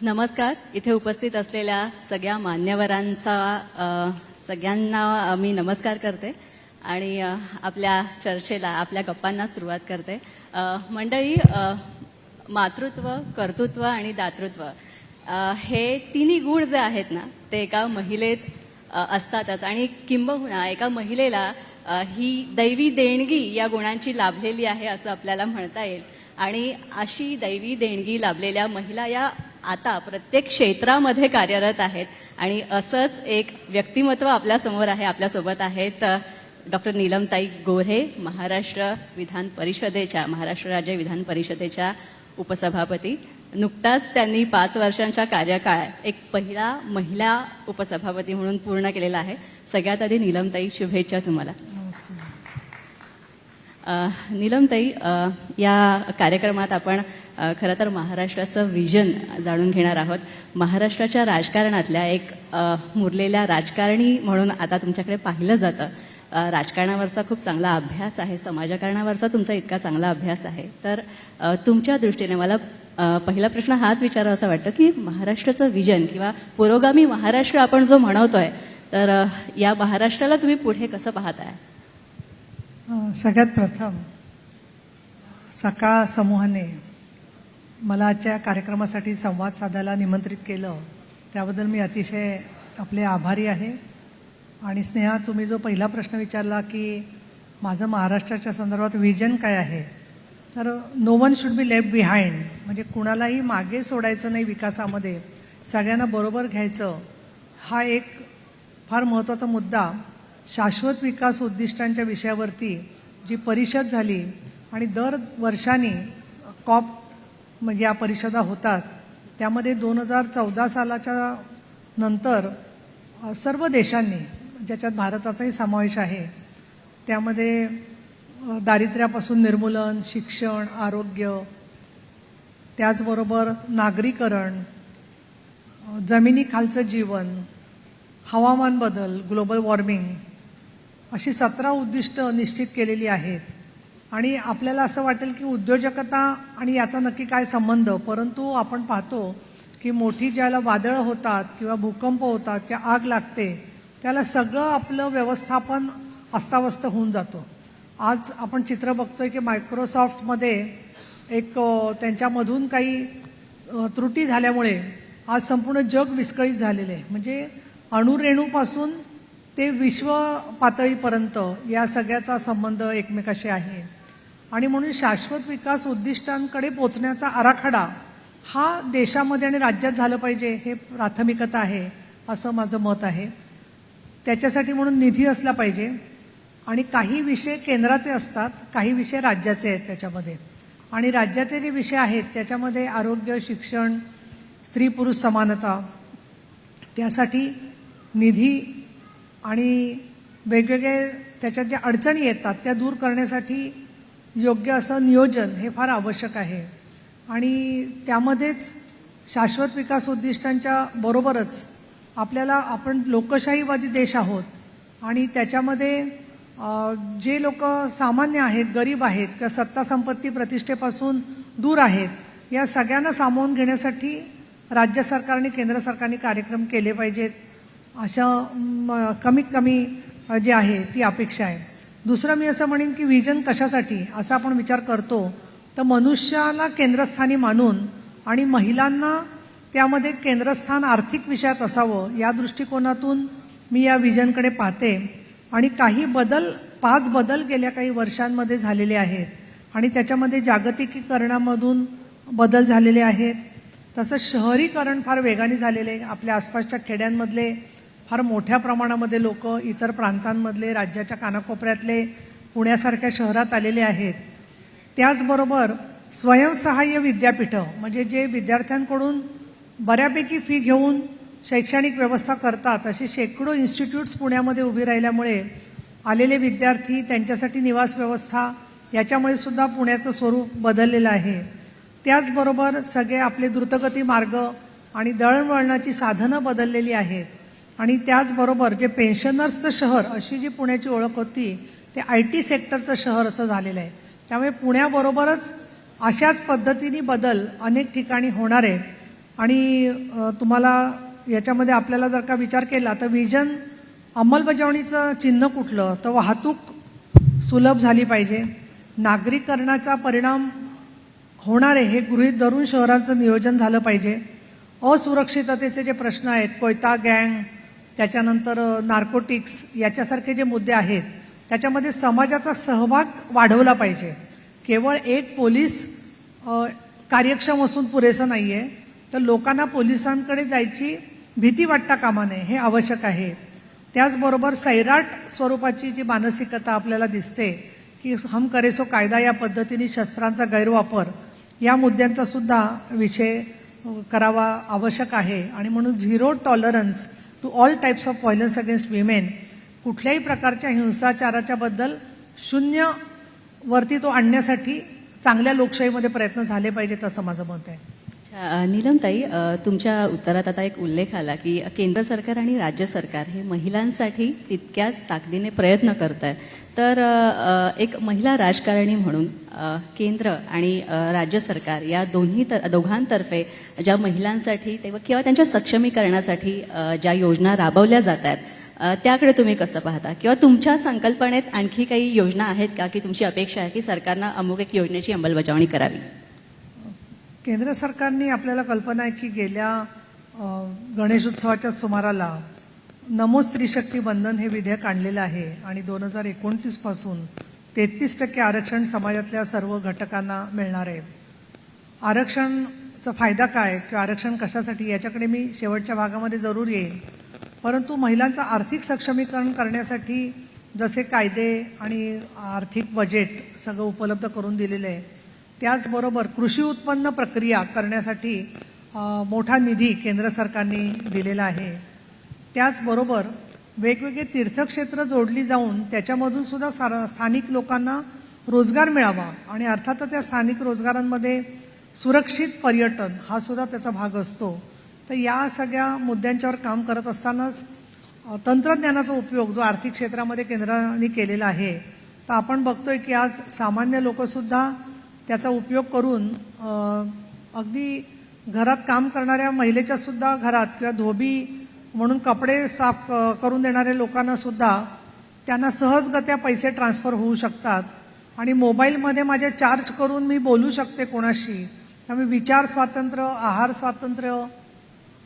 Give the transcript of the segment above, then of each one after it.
नमस्कार. इथे उपस्थित असलेल्या सगळ्या सगळ्यांना मी नमस्कार करते आणि आपल्या चर्चेला, आपल्या गप्पांना सुरुवात करते. मंडळी, मातृत्व, कर्तृत्व आणि दातृत्व हे तिन्ही गुण जे आहेत ना, ते एका महिलेत असतातच आणि किंबहुना एका महिलेला ही दैवी देणगी या गुणांची लाभलेली आहे असं आपल्याला म्हणता येईल. आणि अशी दैवी देणगी लाभलेल्या महिला या आता प्रत्येक क्षेत्रामध्ये कार्यरत आहेत आणि असंच एक व्यक्तिमत्व आपल्यासमोर आहे, आपल्यासोबत आहेत डॉक्टर नीलमताई गोऱ्हे, महाराष्ट्र राज्य विधान परिषदेच्या उपसभापती. नुकताच त्यांनी 5 वर्षांचा कार्यकाळ एक पहिला महिला उपसभापती म्हणून पूर्ण केलेला आहे. सगळ्यात आधी नीलमताई, शुभेच्छा तुम्हाला. नीलमताई, या कार्यक्रमात आपण खरं तर महाराष्ट्राचं विजन जाणून घेणार आहोत. महाराष्ट्राच्या राजकारणातल्या एक मुरलेल्या राजकारणी म्हणून आता तुमच्याकडे पाहिलं जातं. राजकारणावरचा खूप चांगला अभ्यास आहे, समाजकारणावरचा तुमचा इतका चांगला अभ्यास आहे. तर तुमच्या दृष्टीने मला पहिला प्रश्न हाच विचारावा असं वाटतं की महाराष्ट्राचं विजन किंवा पुरोगामी महाराष्ट्र आपण जो म्हणवतोय, तर या महाराष्ट्राला तुम्ही पुढे कसं पाहताय? सगळ्यात प्रथम सकाळ समूहाने मला आजच्या कार्यक्रमासाठी संवाद साधायला निमंत्रित केलं, त्याबद्दल मी अतिशय आपले आभारी आहे. आणि स्नेहा, तुम्ही जो पहिला प्रश्न विचारला की माझं महाराष्ट्राच्या संदर्भात विजन काय आहे, तर no one should be left behind, म्हणजे कुणालाही मागे सोडायचं नाही विकासामध्ये, सगळ्यांना बरोबर घ्यायचं, हा एक फार महत्त्वाचा मुद्दा शाश्वत विकास उद्दिष्टांच्या विषयावरती जी परिषद झाली आणि दर वर्षांनी कॉप म्हणजे या परिषदा होतात, त्यामध्ये 2014 सालाच्या नंतर सर्व देशांनी, ज्याच्यात भारताचाही समावेश आहे, त्यामध्ये दारिद्र्यापासून निर्मूलन, शिक्षण, आरोग्य, त्याचबरोबर नागरीकरण, जमिनीखालचं जीवन, हवामान बदल, ग्लोबल वॉर्मिंग, अशी 17 उद्दिष्ट निश्चित केलेली आहेत. आणि आपल्याला असं वाटेल की उद्योजकता आणि याचा नक्की काय संबंध, परंतु आपण पाहतो की मोठी ज्याला वादळं होतात किंवा भूकंप होतात किंवा आग लागते, त्याला सगळं आपलं व्यवस्थापन अस्ताव्यस्त होऊन जातो. आज आपण चित्र बघतोय की मायक्रोसॉफ्टमध्ये एक त्यांच्यामधून काही त्रुटी झाल्यामुळे आज संपूर्ण जग विस्कळीत झालेले आहे. म्हणजे अणुरेणूपासून ते विश्व पातळीपर्यंत या सगळ्याचा संबंध एकमेकाशी आहे. आणि म्हणून शाश्वत विकास उद्दिष्टांकडे पोचण्याचा आराखडा हा देशामध्ये आणि राज्यात झालं पाहिजे, हे प्राथमिकता आहे असं माझं मत आहे. त्याच्यासाठी म्हणून निधी असला पाहिजे आणि काही विषय केंद्राचे असतात, काही विषय राज्याचे आहेत त्याच्यामध्ये. आणि राज्याचे जे विषय आहेत त्याच्यामध्ये आरोग्य, शिक्षण, स्त्री पुरुष समानता, त्यासाठी निधी आणि वेगवेगळे त्याच्यात ज्या अडचणी येतात त्या दूर करण्यासाठी योग्य असं नियोजन हे फार आवश्यक आहे. आणि त्यामध्येच शाश्वत विकास उद्दिष्टांच्या बरोबरच आपण लोकशाहीवादी देश आहोत आणि त्याच्यामध्ये जे लोक सामान्य आहेत, गरीब आहेत किंवा सत्ता संपत्ती प्रतिष्ठेपासून दूर आहेत, या सगळ्यांना सामावून घेण्यासाठी राज्य सरकारने, केंद्र सरकारने कार्यक्रम केले पाहिजेत, अशा कमीत कमी जे आहे ती अपेक्षा आहे. दुसरं मी असं म्हणेन की विजन कशासाठी असा आपण विचार करतो, तर मनुष्याला केंद्रस्थानी मानून आणि महिलांना त्यामध्ये केंद्रस्थान आर्थिक विषयात असावं, या दृष्टिकोनातून मी या विजनकडे पाहते. आणि 5 बदल गेल्या काही वर्षांमध्ये झालेले आहेत आणि त्याच्यामध्ये जागतिकीकरणामधून बदल झालेले आहेत. तसंच शहरीकरण फार वेगाने झालेले आहे. आपल्या आसपासच्या खेड्यांमधले फार मोठ्या प्रमाणामध्ये लोक इतर प्रांतांमधले, राज्याच्या कानाकोपऱ्यातले पुण्यासारख्या शहरात आलेले आहेत. त्याचबरोबर स्वयंसहाय्य विद्यापीठं, म्हणजे जे विद्यार्थ्यांकडून बऱ्यापैकी फी घेऊन शैक्षणिक व्यवस्था करतात, अशी शेकडो इन्स्टिट्यूट्स पुण्यामध्ये उभी राहिल्यामुळे आलेले विद्यार्थी, त्यांच्यासाठी निवास व्यवस्था, याच्यामुळे सुद्धा पुण्याचं स्वरूप बदललेलं आहे. त्याचबरोबर सगळे आपले द्रुतगती मार्ग आणि दळणवळणाची साधनं बदललेली आहेत. आणि त्याचबरोबर जे पेन्शनर्सचं शहर अशी जी पुण्याची ओळख होती, ते IT सेक्टरचं शहर असं झालेलं आहे. त्यामुळे पुण्याबरोबरच अशाच पद्धतीने बदल अनेक ठिकाणी होणार आहे. आणि तुम्हाला याच्यामध्ये आपल्याला जर का विचार केला तर विजन अंमलबजावणीचं चिन्ह कुठलं, तर वाहतूक सुलभ झाली पाहिजे, नागरीकरणाचा परिणाम होणारे हे गृहीत धरून शहरांचं नियोजन झालं पाहिजे, असुरक्षिततेचे जे प्रश्न आहेत, कोयता गँग, त्याच्यानंतर नार्कोटिक्स याच्यासारखे जे मुद्दे आहेत त्याच्यामध्ये समाजाचा सहभाग वाढवला पाहिजे. केवळ एक पोलीस कार्यक्षम असून पुरेसं नाही आहे, तर लोकांना पोलिसांकडे जायची भीती वाटता कामा नये, हे आवश्यक आहे. त्याचबरोबर सैराट स्वरूपाची जी मानसिकता आपल्याला दिसते की हम करे सो कायदा या पद्धतीने शस्त्रांचा गैरवापर या मुद्द्यांचा सुद्धा विषय करावा आवश्यक आहे. आणि म्हणून zero tolerance to all types of violence against women, कुठल्याही प्रकारच्या हिंसाचाराच्या बद्दल शून्य वरती तो आणण्यासाठी चांगल्या लोकशाहीमध्ये प्रयत्न झाले पाहिजेत असं माझं मत आहे. नीलमताई, तुमच्या उत्तरात आता एक उल्लेख आला की केंद्र सरकार आणि राज्य सरकार हे महिलांसाठी तितक्याच ताकदीने प्रयत्न करत आहे. तर एक महिला राजकारणी म्हणून केंद्र आणि राज्य सरकार या दोघांतर्फे ज्या महिलांसाठी किंवा त्यांच्या सक्षमीकरणासाठी ज्या योजना राबवल्या जात आहेत त्याकडे तुम्ही कसं पाहता, किंवा तुमच्या संकल्पनेत आणखी काही योजना आहेत का की तुमची अपेक्षा आहे की सरकारनं अमुक एक योजनेची अंमलबजावणी करावी? केंद्र सरकारने आपल्याला कल्पना आहे की गेल्या गणेशोत्सवाच्या सुमाराला नमो स्त्री शक्ती बंधन हे विधेयक आणलेलं आहे आणि 2029 पासून 33% आरक्षण समाजातल्या सर्व घटकांना मिळणार आहे. आरक्षणचा फायदा काय किंवा आरक्षण कशासाठी याच्याकडे मी शेवटच्या भागामध्ये जरूर येईल. परंतु महिलांचं आर्थिक सक्षमीकरण करण्यासाठी जसे कायदे आणि आर्थिक बजेट सगळं उपलब्ध करून दिलेलं आहे, त्याचबरोबर कृषी उत्पन्न प्रक्रिया करण्यासाठी मोठा निधी केंद्र सरकारने दिलेला आहे. त्याचबरोबर वेगवेगळे तीर्थक्षेत्र जोडली जाऊन त्याच्यामधून सुद्धा स्थानिक लोकांना रोजगार मिळावा आणि अर्थातच त्या स्थानिक रोजगारांमध्ये सुरक्षित पर्यटन हा सुद्धा त्याचा भाग असतो. तर या सगळ्या मुद्द्यांच्यावर काम करत असतानाच तंत्रज्ञानाचा उपयोग जो आर्थिक क्षेत्रामध्ये केंद्राने केलेला आहे, तर आपण बघतोय की आज सामान्य लोकसुद्धा त्याचा उपयोग करून अगदी घरात काम करणाऱ्या महिलेच्या सुद्धा घरात किंवा धोबी म्हणून कपडे साफ करून देणाऱ्या लोकांना सुद्धा त्यांना सहजगत्या पैसे ट्रान्सफर होऊ शकतात आणि मोबाईलमध्ये माझे चार्ज करून मी बोलू शकते कोणाशी. त्यामुळे विचार स्वातंत्र्य, आहार स्वातंत्र्य,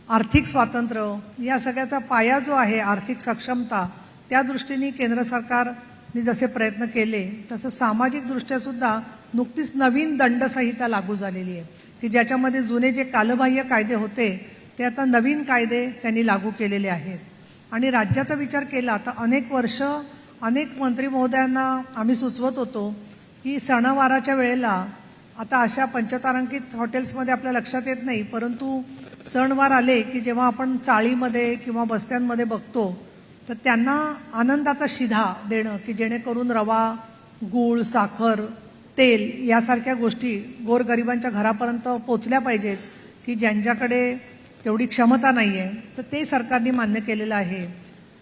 आर्थिक स्वातंत्र्य या सगळ्याचा पाया जो आहे आर्थिक सक्षमता, त्या दृष्टीने केंद्र सरकारने जसे प्रयत्न केले तसं सामाजिक दृष्ट्या सुद्धा नुकतीच नवीन दंडसंहिता लागू झालेली आहे की ज्याच्यामध्ये जुने जे कालबाह्य कायदे होते ते आता नवीन कायदे त्यांनी लागू केलेले आहेत. आणि राज्याचा विचार केला तर अनेक वर्ष अनेक मंत्री महोदयांना आम्ही सुचवत होतो की सणवाराच्या वेळेला आता अशा पंचतारांकित हॉटेल्समध्ये आपल्या लक्षात येत नाही, परंतु सणवार आले की जेव्हा आपण चाळीमध्ये किंवा बस्त्यांमध्ये बघतो तर त्यांना आनंदाचा शिधा देणं की जेणेकरून रवा, गूळ, साखर, तेल यासारख्या गोष्टी गोरगरिबांच्या घरापर्यंत पोचल्या पाहिजेत की ज्यांच्याकडे तेवढी क्षमता नाही आहे, तर ते सरकारने मान्य केलेलं आहे.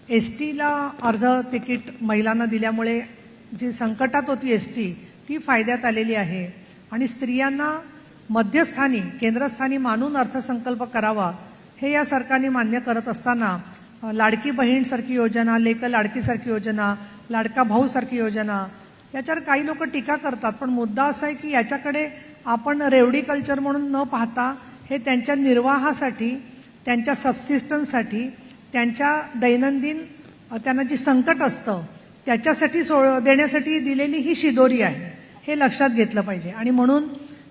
एसटीला अर्ध तिकीट महिलांना दिल्यामुळे जी संकटात होती एसटी ती फायद्यात आलेली आहे आणि स्त्रियांना मध्यस्थानी केंद्रस्थानी मानून अर्थसंकल्प करावा हे या सरकारने मान्य करत असताना लाडकी बहीणसारखी योजना, लेक लाडकीसारखी योजना, लाडका भाऊसारखी योजना याच्यावर काही लोक टीका करतात, पण मुद्दा असा आहे की याच्याकडे आपण रेवडी कल्चर म्हणून न पाहता हे त्यांच्या निर्वाहासाठी, त्यांच्या सबसिस्टन्ससाठी, त्यांच्या दैनंदिन त्यांना जी संकट असतं त्याच्यासाठी देण्यासाठी दिलेली ही शिदोरी आहे, हे लक्षात घेतलं पाहिजे. आणि म्हणून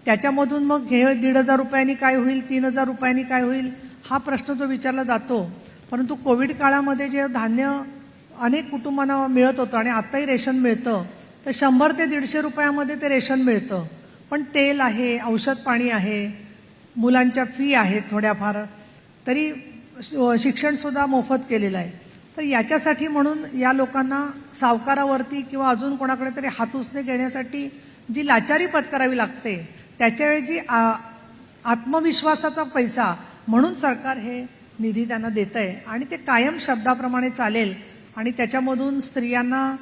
त्याच्यामधून मग हे 1,500 रुपयांनी काय होईल, 3,000 रुपयांनी काय होईल हा प्रश्न जो विचारला जातो. परंतु कोविड काळामध्ये जे धान्य अनेक कुटुंबांना मिळत होतं आणि आत्ताही रेशन मिळतं, तर 100 ते 150 रुपयामध्ये ते रेशन मिळतं, पण तेल आहे, औषध पाणी आहे, मुलांच्या फी आहेत थोड्याफार, तरी शिक्षणसुद्धा मोफत केलेलं आहे. तर याच्यासाठी म्हणून या लोकांना सावकारावरती किंवा अजून कोणाकडे तरी हात उसने घेण्यासाठी जी लाचारी पत्करावी लागते त्याच्याऐवजी आत्मविश्वासाचा पैसा म्हणून सरकार हे निधी त्यांना देत आहे आणि ते कायम शब्दाप्रमाणे चालेल आणि त्याच्यामधून स्त्रियांना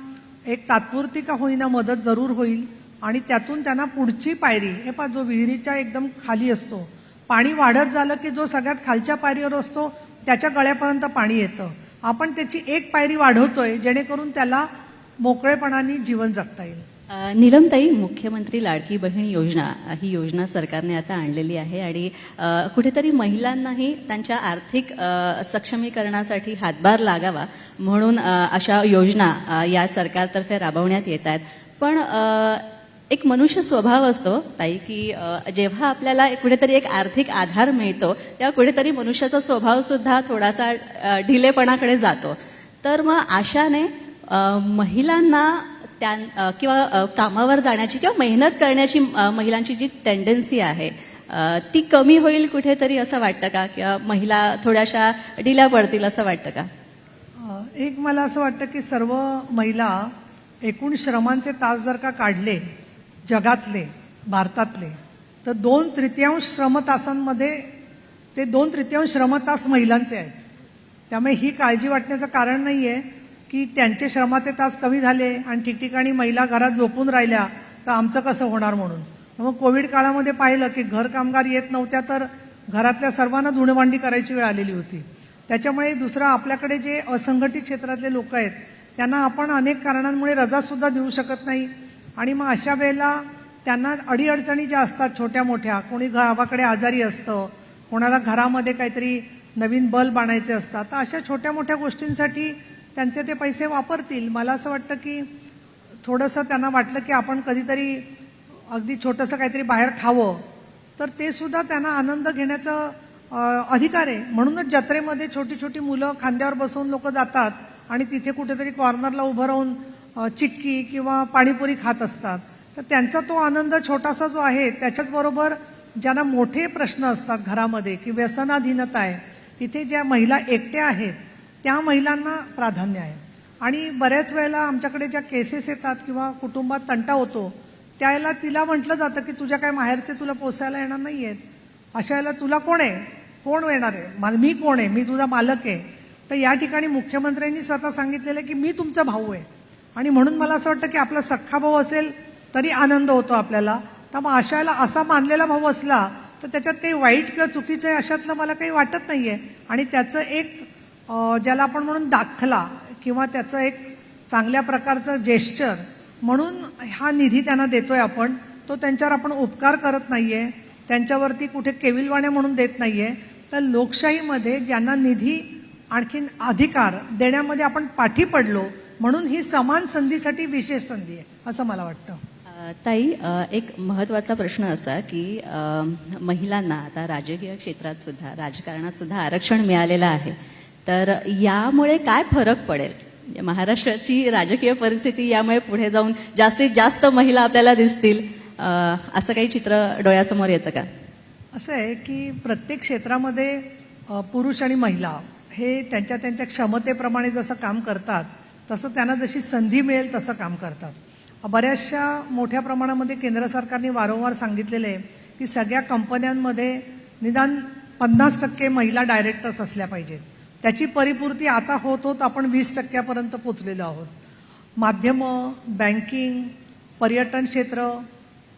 एक तात्पुरती का होईना मदत जरूर होईल आणि त्यातून त्यांना पुढची पायरी, हे पहा जो विहिरीच्या एकदम खाली असतो पाणी वाढत झालं की जो सगळ्यात खालच्या पायरीवर असतो त्याच्या गळ्यापर्यंत पाणी येतं. आपण त्याची एक पायरी वाढवतोय जेणेकरून त्याला मोकळेपणाने जीवन जगता येईल. नीलमताई, मुख्यमंत्री लाडकी बहीण योजना ही योजना सरकारने आता आणलेली आहे आणि कुठेतरी महिलांनाही त्यांच्या आर्थिक सक्षमीकरणासाठी हातभार लागावा म्हणून अशा योजना या सरकारतर्फे राबवण्यात येत आहेत. पण एक मनुष्य स्वभाव असतो ताई की जेव्हा आपल्याला कुठेतरी एक आर्थिक आधार मिळतो तेव्हा कुठेतरी मनुष्याचा स्वभाव सुद्धा थोडासा ढिलेपणाकडे जातो. तर मग अशाने महिलांना किंवा कामावर जाण्याची किंवा मेहनत करण्याची महिलांची जी टेंडन्सी आहे ती कमी होईल कुठेतरी असं वाटतं का? किंवा महिला थोड्याशा ढिल्या पडतील असं वाटतं का? एक मला असं वाटतं की सर्व महिला एकूण श्रमांचे तास जर का काढले जगातले, भारतातले, तर 2/3 श्रमतासांमध्ये ते 2/3 श्रमतास महिलांचे आहेत. त्यामुळे ही काळजी वाटण्याचं कारण नाहीये की त्यांचे श्रमाचे तास कमी झाले आणि ठिकठिकाणी महिला घरात झोपून राहिल्या तर आमचं कसं होणार म्हणून. मग कोविड काळामध्ये पाहिलं की घर कामगार येत नव्हत्या तर घरातल्या सर्वांना धुणभांडी करायची वेळ आलेली होती. त्याच्यामुळे दुसरं आपल्याकडे जे असंघटित क्षेत्रातले लोक आहेत त्यांना आपण अनेक कारणांमुळे रजासुद्धा देऊ शकत नाही आणि मग अशा वेळेला त्यांना अडीअडचणी ज्या असतात छोट्या मोठ्या, कोणी गावाकडे आजारी असतं, कोणाला घरामध्ये काहीतरी नवीन बल्ब आणायचे असतात, तर अशा छोट्या मोठ्या गोष्टींसाठी त्यांचे ते पैसे वापरतील. मला असं वाटतं की थोडंसं त्यांना वाटलं की आपण कधीतरी अगदी छोटंसं काहीतरी बाहेर खावं तर ते सुद्धा त्यांना आनंद घेण्याचा अधिकार आहे. म्हणूनच जत्रेमध्ये छोटी छोटी मुलं खांद्यावर बसवून लोक जातात आणि तिथे कुठेतरी कॉर्नरला उभं राहून चिक्की किंवा पाणीपुरी खात असतात. तर त्यांचा तो आनंद छोटासा जो आहे त्याच्याचबरोबर ज्यांना मोठे प्रश्न असतात घरामध्ये की व्यसनाधीनता आहे, इथे ज्या महिला एकट्या आहेत त्या महिलांना प्राधान्य आहे. आणि बऱ्याच वेळेला आमच्याकडे ज्या केसेस येतात किंवा कुटुंबात तंटा होतो त्यावेळेला तिला म्हटलं जातं की तुझ्या काय माहेरचे तुला पोसायला येणार नाही आहेत, अशा वेळेला तुला कोण आहे, कोण येणार आहे, मी कोण आहे, मी तुझा मालक आहे. तर या ठिकाणी मुख्यमंत्र्यांनी स्वतः सांगितलेलं की मी तुमचा भाऊ आहे आणि म्हणून मला असं वाटतं की आपला सख्खा भाऊ असेल तरी आनंद होतो आपल्याला. तर मग अशा वेळेला असा मानलेला भाऊ असला तर त्याच्यात काही वाईट किंवा चुकीचं आहे अशातलं मला काही वाटत नाहीये. आणि त्याचं एक ज्याला आपण म्हणून दाखला किंवा त्याचं एक चांगल्या प्रकारचं जेस्चर म्हणून हा निधी त्यांना देतोय आपण, तो त्यांच्यावर आपण उपकार करत नाहीये, त्यांच्यावरती कुठे केविलवाणे म्हणून देत नाहीये. तर लोकशाहीमध्ये ज्यांना निधी आणखीन अधिकार देण्यामध्ये आपण पाठी पडलो म्हणून ही समान संधीसाठी विशेष संधी आहे असं मला वाटतं. ताई, एक महत्वाचा प्रश्न असा की महिलांना आता राजकीय क्षेत्रात सुद्धा राजकारणात सुद्धा आरक्षण मिळालेलं आहे, तर यामुळे काय फरक पडेल? महाराष्ट्राची राजकीय परिस्थिती यामुळे पुढे जाऊन जास्तीत जास्त महिला आपल्याला दिसतील असं काही चित्र डोळ्यासमोर येतं का? असं आहे की प्रत्येक क्षेत्रामध्ये पुरुष आणि महिला हे त्यांच्या त्यांच्या क्षमतेप्रमाणे जसं काम करतात तसं त्यांना जशी संधी मिळेल तसं काम करतात. बऱ्याचशा मोठ्या प्रमाणामध्ये केंद्र सरकारने वारंवार सांगितलेलं आहे की सगळ्या कंपन्यांमध्ये निदान 50% महिला डायरेक्टर्स असल्या पाहिजेत. त्याची परिपूर्ती आता होत होत आपण 20% पोचलेलो आहोत. माध्यमं, बँकिंग, पर्यटन क्षेत्र,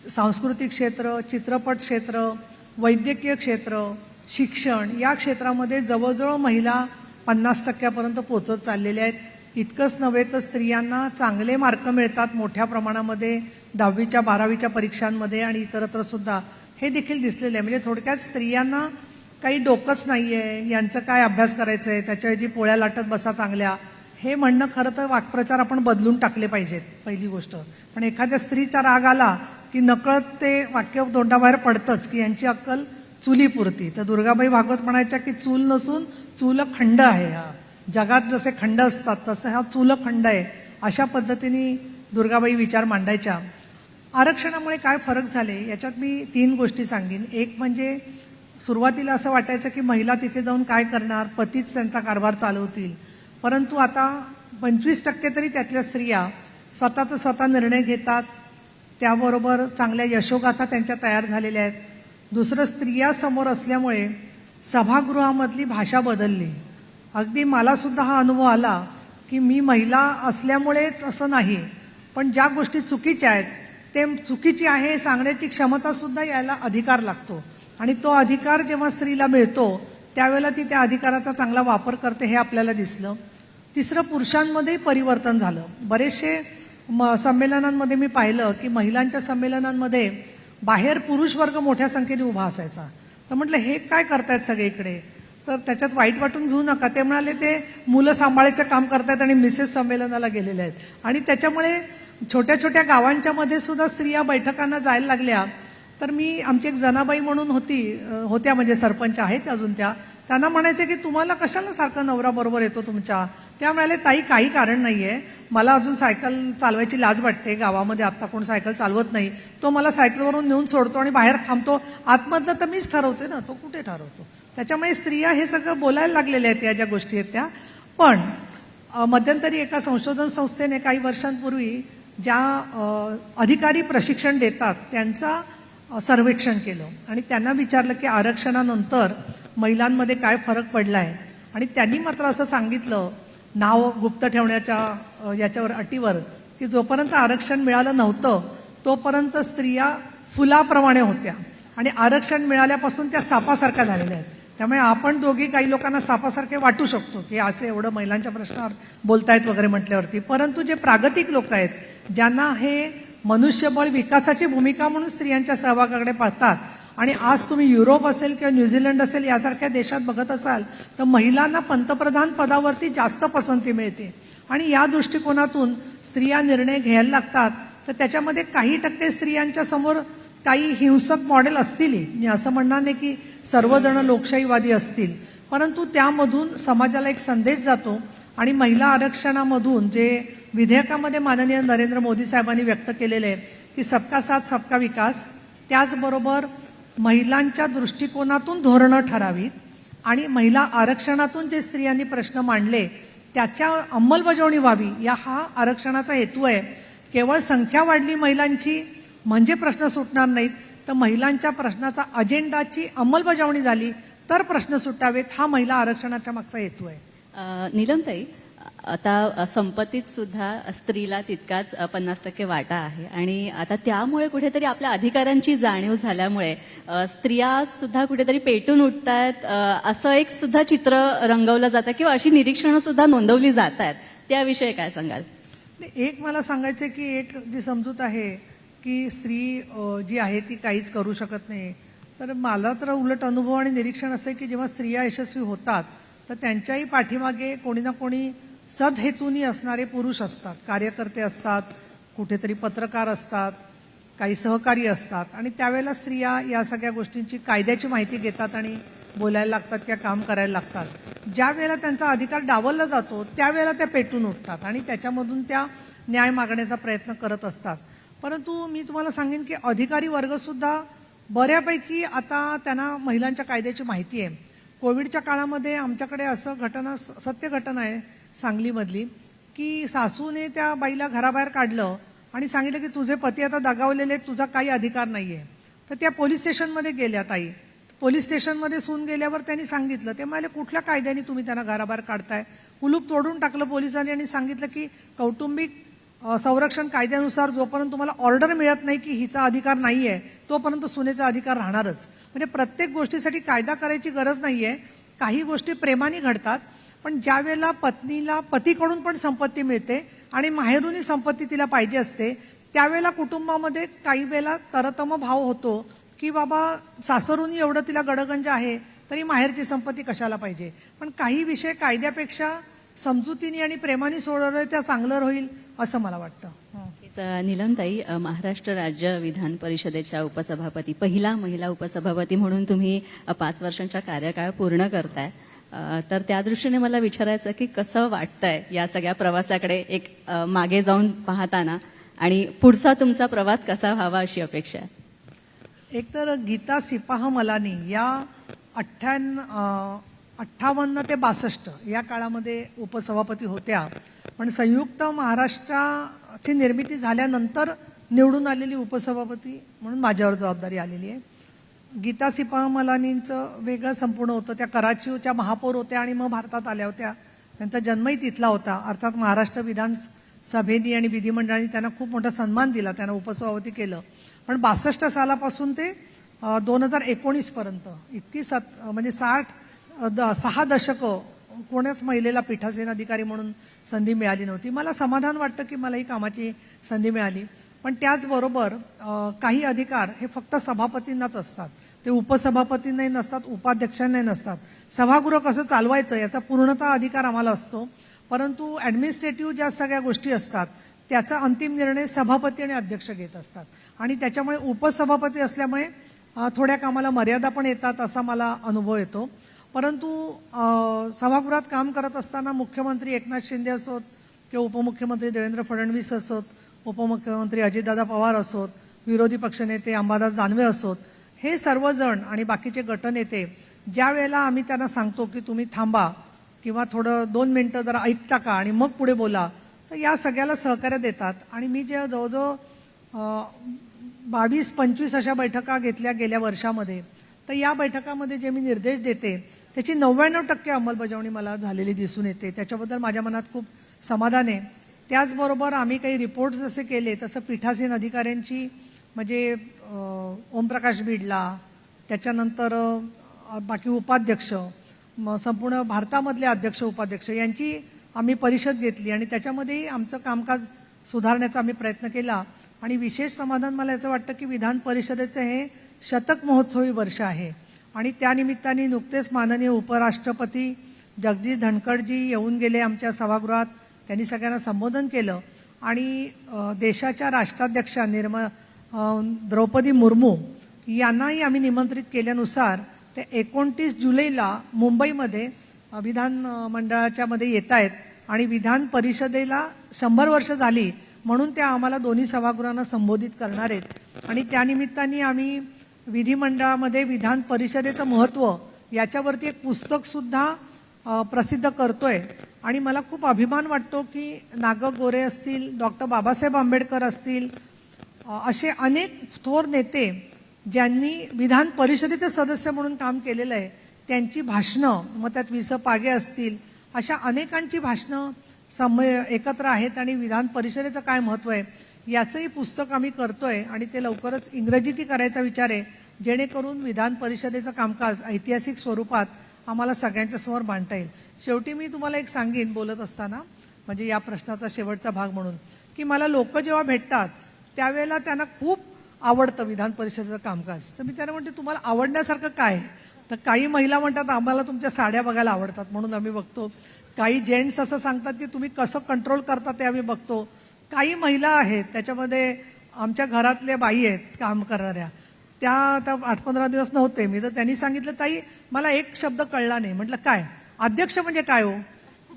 सांस्कृतिक क्षेत्र, चित्रपट क्षेत्र, वैद्यकीय क्षेत्र, शिक्षण या क्षेत्रामध्ये जवळजवळ महिला 50% पोचत चाललेल्या आहेत. इतकंच नव्हे तर स्त्रियांना चांगले मार्क मिळतात मोठ्या प्रमाणामध्ये 10वीच्या 12वीच्या परीक्षांमध्ये आणि इतरत्र सुद्धा हे देखील दिसलेलं आहे. म्हणजे थोडक्यात स्त्रियांना काही डोकंच नाहीये, यांचं काय अभ्यास करायचंय, त्याच्याऐवजी पोळ्या लाटत बसा चांगल्या, हे म्हणणं खरं तर वाक्प्रचार आपण बदलून टाकले पाहिजेत पहिली गोष्ट. पण एखाद्या स्त्रीचा राग आला की नकळत ते वाक्य तोंडाबाहेर पडतंच की यांची अक्कल चुलीपुरती. तर दुर्गाबाई भागवत म्हणायच्या की चूल नसून चूलखंड आहे. हा जगात जसे खंड असतात तसं हा चूलखंड आहे, अशा पद्धतीने दुर्गाबाई विचार मांडायच्या. आरक्षणामुळे काय फरक झाले याच्यात मी 3 गोष्टी सांगेन. एक म्हणजे सुरुवातीला असं वाटायचं की महिला तिथे जाऊन काय करणार, पतीच त्यांचा कारभार चालवतील. परंतु आता 25% तरी त्यातल्या स्त्रिया स्वतःचा स्वतः निर्णय घेतात, त्याबरोबर चांगल्या यशोगाथा त्यांच्या तयार झालेल्या आहेत. दुसरं, स्त्रिया समोर असल्यामुळे सभागृहामधली भाषा बदलली. अगदी मला सुद्धा हा अनुभव आला की मी महिला असल्यामुळेच असं नाही, पण ज्या गोष्टी चुकीच्या आहेत ते चुकीची आहे सांगण्याची क्षमता सुद्धा यायला अधिकार लागतो. आणि तो अधिकार जेव्हा स्त्रीला मिळतो त्यावेळेला ती त्या अधिकाराचा चांगला वापर करते हे आपल्याला दिसलं. तिसरं, पुरुषांमध्येही परिवर्तन झालं. बरेचसे संमेलनांमध्ये मी पाहिलं की महिलांच्या संमेलनांमध्ये बाहेर पुरुष वर्ग मोठ्या संख्येने उभा असायचा. तर म्हटलं हे काय करतायत सगळीकडे, तर त्याच्यात वाईट वाटून घेऊ नका. ते म्हणाले ते मुलं सांभाळायचं काम करतायत आणि मिसेस संमेलनाला गेलेले आहेत. आणि त्याच्यामुळे छोट्या छोट्या गावांच्या मध्ये सुद्धा स्त्रिया बैठकांना जायला लागल्या. तर मी आमची एक जनाबाई म्हणून होत्या म्हणजे सरपंच आहेत अजून त्यांना म्हणायचे की तुम्हाला कशाला सारखं नवरा बरोबर येतो तुमच्या. त्या म्हणाले ताई काही कारण नाहीये, मला अजून सायकल चालवायची लाज वाटते, गावामध्ये आता कोण सायकल चालवत नाही, तो मला सायकलवरून नेऊन सोडतो आणि बाहेर थांबतो, आतमधलं तर मीच ठरवते ना, तो कुठे ठरवतो. त्याच्यामुळे स्त्रिया हे सगळं बोलायला लागलेल्या आहेत या ज्या गोष्टी आहेत त्या. पण मध्यंतरी एका संशोधन संस्थेने काही वर्षांपूर्वी ज्या अधिकारी प्रशिक्षण देतात त्यांचा सर्वेक्षण केलं आणि त्यांना विचारलं की आरक्षणानंतर महिलांमध्ये काय फरक पडलाय. आणि त्यांनी मात्र असं सांगितलं नाव गुप्त ठेवण्याच्या याच्यावर अटीवर की जोपर्यंत आरक्षण मिळालं नव्हतं तोपर्यंत स्त्रिया फुलाप्रमाणे होत्या आणि आरक्षण मिळाल्यापासून त्या सापासारख्या झालेल्या आहेत. त्यामुळे आपण दोघी काही लोकांना सापासारखे वाटू शकतो की असे एवढं महिलांच्या प्रश्नावर बोलतायत वगैरे म्हटल्यावरती, परंतु जे प्रागतिक लोक आहेत ज्यांना हे मनुष्यबळ विकासाची भूमिका म्हणून स्त्रियांच्या सहभागाकडे पाहतात आणि आज तुम्ही युरोप असेल किंवा न्यूझीलंड असेल यासारख्या देशात बघत असाल तर महिलांना पंतप्रधान पदावरती जास्त पसंती मिळते. आणि या दृष्टिकोनातून स्त्रिया निर्णय घ्यायला लागतात. तर त्याच्यामध्ये काही टक्के स्त्रियांच्या समोर काही हिंसक मॉडेल असतील, मी असं म्हणणार नाही की सर्वजण लोकशाहीवादी असतील, परंतु त्यामधून समाजाला एक संदेश जातो. आणि महिला आरक्षणामधून जे विधेयकामध्ये माननीय नरेंद्र मोदी साहेबांनी व्यक्त केलेले आहे की सबका साथ सबका विकास, त्याचबरोबर महिलांच्या दृष्टिकोनातून धोरणं ठरावीत आणि महिला आरक्षणातून जे स्त्रियांनी प्रश्न मांडले त्याच्या अंमलबजावणी व्हावी, हा आरक्षणाचा हेतू आहे. केवळ संख्या वाढली महिलांची म्हणजे प्रश्न सुटणार नाहीत, तर महिलांच्या प्रश्नाचा अजेंडाची अंमलबजावणी झाली तर प्रश्न सुटावेत, हा महिला आरक्षणाच्या मागचा हेतू आहे. नीलमताई, आता संपत्तीत सुद्धा स्त्रीला तितकाच 50% वाटा आहे आणि आता त्यामुळे कुठेतरी आपल्या अधिकारांची जाणीव झाल्यामुळे स्त्रिया सुद्धा कुठेतरी पेटून उठतायत असं एक सुद्धा चित्र रंगवलं जातं किंवा अशी निरीक्षणं सुद्धा नोंदवली जात आहेत. त्याविषयी काय सांगाल? एक मला सांगायचं की एक जी समजूत आहे की स्त्री जी आहे ती काहीच करू शकत नाही, तर मला तर उलट अनुभव आणि निरीक्षण असं आहे की जेव्हा स्त्रिया यशस्वी होतात तर त्यांच्याही पाठीमागे कोणी ना कोणी सदहेतूनी असणारे पुरुष असतात, कार्यकर्ते असतात, कुठेतरी पत्रकार असतात, काही सहकारी असतात आणि त्यावेळेला स्त्रिया या सगळ्या गोष्टींची कायद्याची माहिती घेतात आणि बोलायला लागतात किंवा काम करायला लागतात. ज्या वेळेला त्यांचा अधिकार डावलला जातो त्यावेळेला त्या पेटून उठतात आणि त्याच्यामधून त्या न्याय मागण्याचा प्रयत्न करत असतात. परंतु मी तुम्हाला सांगेन की अधिकारी वर्ग सुद्धा बऱ्यापैकी आता त्यांना महिलांच्या कायद्याची माहिती आहे. कोविडच्या काळामध्ये आमच्याकडे असं सत्य घटना आहे सांगलीमधली की सासूने त्या बाईला घराबाहेर काढलं आणि सांगितलं की तुझे पती आता दगावलेले, तुझा काही अधिकार नाहीये. तर त्या पोलीस स्टेशनमध्ये गेल्या ताई. पोलीस स्टेशनमध्ये सून गेल्यावर त्यांनी सांगितलं, ते म्हणाले कुठल्या कायद्याने तुम्ही त्यांना घराबाहेर काढताय. कुलूप तोडून टाकलं पोलिसांनी आणि सांगितलं की कौटुंबिक संरक्षण कायद्यानुसार जोपर्यंत तुम्हाला ऑर्डर मिळत नाही की हिचा अधिकार नाहीये तोपर्यंत सुनेचा अधिकार राहणारच. म्हणजे प्रत्येक गोष्टीसाठी कायदा करायची गरज नाहीये. काही गोष्टी प्रेमाने घडतात, पण ज्या वेळेला पत्नीला पतीकडून पण संपत्ती मिळते आणि माहेरूनही संपत्ती तिला पाहिजे असते त्यावेळेला कुटुंबामध्ये काही वेळेला तरतम भाव होतो की बाबा सासरूनही एवढं तिला गडगंज आहे तरी माहेरची संपत्ती कशाला पाहिजे. पण काही विषय कायद्यापेक्षा समजुतीने आणि प्रेमाने सोडवलं त्या चांगलं होईल असं मला वाटतं. नीलमताई, महाराष्ट्र राज्य विधान परिषदेच्या उपसभापती, पहिला महिला उपसभापती म्हणून तुम्ही 5 वर्षांचा कार्यकाळ पूर्ण करताय. तर त्या दृष्टीने मला विचारायचं की कसं वाटतंय या सगळ्या प्रवासाकडे एक मागे जाऊन पाहताना आणि पुढचा तुमचा प्रवास कसा व्हावा अशी अपेक्षा आहे? एकतर गीता सिपाह मलानी या 58 ते 62 या काळामध्ये उपसभापती होत्या, पण संयुक्त महाराष्ट्राची निर्मिती झाल्यानंतर निवडून आलेली उपसभापती म्हणून माझ्यावर जबाबदारी आलेली आहे. गीता सिपाह मलानींचं वेगळं संपूर्ण होतं. त्या कराचीच्या महापौर होत्या आणि मग भारतात आल्या होत्या. त्यांचा जन्मही तिथला होता. अर्थात महाराष्ट्र विधानसभेनी आणि विधिमंडळाने त्यांना खूप मोठा सन्मान दिला, त्यांना उपसभापती केलं. पण 62 सालापासून ते 2019 पर्यंत इतकी म्हणजे 6 दशकं कोणाच महिलेला पीठासीन अधिकारी म्हणून संधी मिळाली नव्हती. मला समाधान वाटतं की मला ही कामाची संधी मिळाली. पण त्याचबरोबर काही अधिकार हे फक्त सभापतींनाच असतात, ते उपसभापतींनाही नसतात, उपाध्यक्षांनाही नसतात. सभागृह कसं चालवायचं याचा पूर्णतः अधिकार आम्हाला असतो, परंतु ॲडमिनिस्ट्रेटिव्ह ज्या सगळ्या गोष्टी असतात त्याचा अंतिम निर्णय सभापती आणि अध्यक्ष घेत असतात. आणि त्याच्यामुळे उपसभापती असल्यामुळे थोड्या कामाला मर्यादा पण येतात असा मला अनुभव येतो. परंतु सभागृहात काम करत असताना मुख्यमंत्री एकनाथ शिंदे असोत किंवा उपमुख्यमंत्री देवेंद्र फडणवीस असोत, उपमुख्यमंत्री अजितदादा पवार असोत, विरोधी पक्षनेते अंबादास दानवे असोत, हे सर्वजण आणि बाकीचे गटनेते ज्या वेळेला आम्ही त्यांना सांगतो की तुम्ही थांबा किंवा थोडं 2 मिनिटं जरा ऐकता का आणि मग पुढे बोला, तर या सगळ्याला सहकार्य देतात. आणि मी जे जवळजवळ 22-25 अशा बैठका घेतल्या गेल्या वर्षामध्ये, तर या बैठकामध्ये जे मी निर्देश देते त्याची 99% अंमलबजावणी मला झालेली दिसून येते. त्याच्याबद्दल माझ्या मनात खूप समाधान आहे. त्याचबरोबर आम्ही काही रिपोर्ट्स जसे केले तसं पीठासीन अधिकाऱ्यांची म्हणजे ओमप्रकाश बिडला, त्याच्यानंतर बाकी उपाध्यक्ष, संपूर्ण भारतामधले अध्यक्ष उपाध्यक्ष यांची आम्ही परिषद घेतली आणि त्याच्यामध्येही आमचं कामकाज सुधारण्याचा आम्ही प्रयत्न केला. आणि विशेष समाधान मला याचं वाटतं की विधान परिषदेचं हे शतक महोत्सवी वर्ष आहे आणि त्यानिमित्ताने नुकतेच माननीय उपराष्ट्रपती जगदीश धनखडजी येऊन गेले आमच्या सभागृहात. त्यांनी सगळ्यांना संबोधन केलं आणि देशाच्या राष्ट्राध्यक्षा द्रौपदी मुर्मू यांनाही आम्ही निमंत्रित केल्यानुसार ते 29 जुलैला मुंबईमध्ये विधान मंडळाच्या मध्ये येत आहेत आणि विधान परिषदेला 100 वर्ष झाली म्हणून त्या आम्हाला दोन्ही सभागृहांना संबोधित करणार आहेत. आणि त्यानिमित्ताने आम्ही विधिमंडळामध्ये विधान परिषदेचं महत्त्व याच्यावरती एक पुस्तकसुद्धा प्रसिद्ध करतोय. आणि मला खूप अभिमान वाटतो की नागा गोरे असतील, डॉक्टर बाबासाहेब आंबेडकर असतील, असे अनेक थोर नेते ज्यांनी विधान परिषदेचे सदस्य म्हणून काम केलेलं आहे त्यांची भाषणं, मग त्यात वि. स. पागे असतील, अशा अनेकांची भाषणं एकत्र आहेत आणि विधान परिषदेचं काय महत्त्व आहे याचंही पुस्तक आम्ही करतोय आणि ते लवकरच इंग्रजीतही करायचा विचार आहे, जेणेकरून विधान परिषदेचं कामकाज ऐतिहासिक स्वरूपात आम्हाला सगळ्यांच्या समोर मांडता येईल. शेवटी मी तुम्हाला एक सांगेन बोलत असताना, म्हणजे या प्रश्नाचा शेवटचा भाग म्हणून, की मला लोक जेव्हा भेटतात त्यावेळेला त्यांना खूप आवडतं विधान परिषदेचं कामकाज. तर मी त्यांना म्हणते तुम्हाला आवडण्यासारखं काय? तर काही महिला म्हणतात आम्हाला तुमच्या साड्या बघायला आवडतात म्हणून आम्ही बघतो. काही जेंट्स असं सांगतात की तुम्ही कसं कंट्रोल करता ते आम्ही बघतो. काही महिला आहेत त्याच्यामध्ये आमच्या घरातल्या बाई आहेत काम करणाऱ्या, त्या आता 8-15 दिवस नव्हते मी, तर त्यांनी सांगितलं ताई मला एक शब्द कळला नाही. म्हटलं काय? अध्यक्ष म्हणजे काय हो?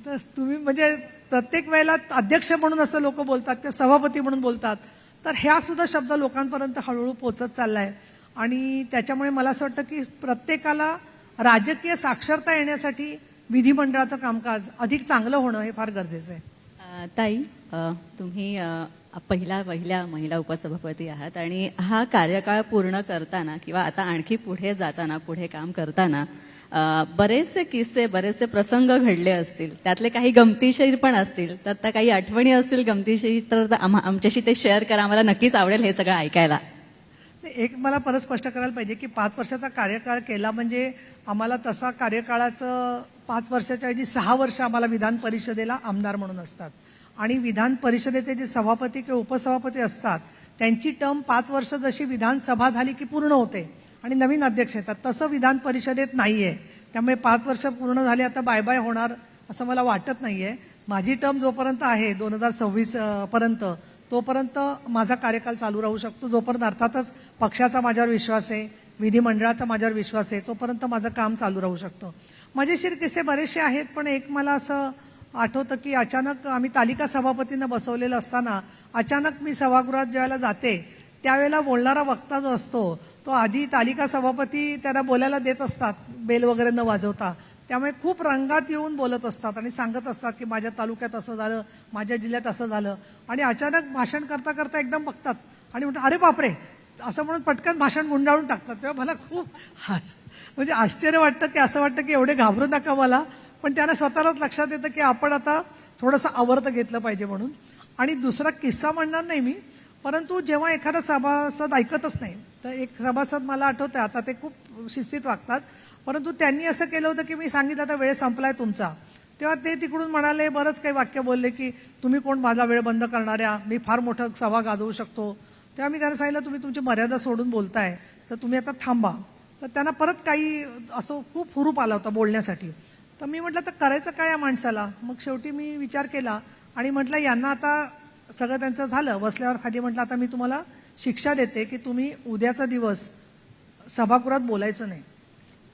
तर तुम्ही म्हणजे प्रत्येक वेळेला अध्यक्ष म्हणून असं लोक बोलतात किंवा सभापती म्हणून बोलतात, तर ह्या सुद्धा शब्द लोकांपर्यंत हळूहळू पोचत चाललाय. आणि त्याच्यामुळे मला असं वाटतं की प्रत्येकाला राजकीय साक्षरता येण्यासाठी विधिमंडळाचं कामकाज अधिक चांगलं होणं हे फार गरजेचं आहे. ताई, तुम्ही पहिल्या महिला उपसभापती आहात आणि हा कार्यकाळ पूर्ण करताना किंवा आता आणखी पुढे जाताना, पुढे काम करताना बरेचसे किस्से, बरेचसे प्रसंग घडले असतील, त्यातले काही गमतीशीर पण असतील, तर त्या काही आठवणी असतील गमतीशीर तर आमच्याशी ते शेअर करा. आम्हाला नक्कीच आवडेल हे सगळं ऐकायला. एक मला परत स्पष्ट करायला पाहिजे की 5 वर्षाचा कार्यकाळ केला म्हणजे आम्हाला तसा कार्यकाळाचं 5 वर्षाच्या ऐवजी 6 वर्ष आम्हाला विधान परिषदेला आमदार म्हणून असतात. आणि विधान परिषदेचे जे सभापती किंवा उपसभापती असतात त्यांची टर्म 5 वर्ष जशी विधानसभा झाली की पूर्ण होते आणि नवीन अध्यक्ष येतात, तसं विधान परिषदेत नाहीये. त्यामुळे 5 वर्ष पूर्ण झाली आता बाय बाय होणार असं मला वाटत नाहीये. माझी टर्म जोपर्यंत आहे 2026 पर्यंत, तोपर्यंत माझा कार्यकाल चालू राहू शकतो. जोपर्यंत अर्थातच पक्षाचा माझ्यावर विश्वास आहे, विधिमंडळाचा माझ्यावर विश्वास आहे, तोपर्यंत माझं काम चालू राहू शकतं. मजेशीर किस्से बरेचसे आहेत, पण एक मला असं आठवतं की अचानक आम्ही तालिका सभापतींना बसवलेलं असताना अचानक मी सभागृहात ज्यावेळेला जाते त्यावेळेला बोलणारा वक्ता जो असतो तो आधी तालिका सभापती त्यांना बोलायला देत असतात बेल वगैरे न वाजवता. त्यामुळे खूप रंगात येऊन बोलत असतात आणि सांगत असतात की माझ्या तालुक्यात असं झालं, माझ्या जिल्ह्यात असं झालं. आणि अचानक भाषण करता करता एकदम बघतात आणि म्हणतात अरे बापरे असं म्हणून पटकन भाषण गुंडाळून टाकतात. तेव्हा मला खूप म्हणजे आश्चर्य वाटतं की असं वाटतं की एवढे घाबरू नका मला, पण त्यांना स्वतःलाच लक्षात येतं की आपण आता थोडंसं आवर्त घेतलं पाहिजे म्हणून. आणि दुसरा किस्सा म्हणणार नाही मी, परंतु जेव्हा एखादा सभासद ऐकतच नाही तर एक सभासद मला आठवतं, आता ते खूप शिस्तीत वागतात, परंतु त्यांनी असं केलं होतं की मी सांगितलं आता वेळ संपलाय तुमचा, तेव्हा ते तिकडून म्हणाले, बरंच काही वाक्य बोलले की तुम्ही कोण माझा वेळ बंद करणाऱ्या, मी फार मोठं सभा गाजवू शकतो. तेव्हा मी त्यांना सांगितलं तुम्ही तुमची मर्यादा सोडून बोलताय तर तुम्ही आता थांबा. तर त्यांना परत काही असं खूप हुरूप आला होता बोलण्यासाठी. तर मी म्हटलं तर करायचं काय या माणसाला. मग शेवटी मी विचार केला आणि म्हटलं यांना आता सगळं त्यांचं झालं बसल्यावर खाली, म्हटलं आता मी तुम्हाला शिक्षा देते की तुम्ही उद्याचा दिवस सभागृहात बोलायचं नाही.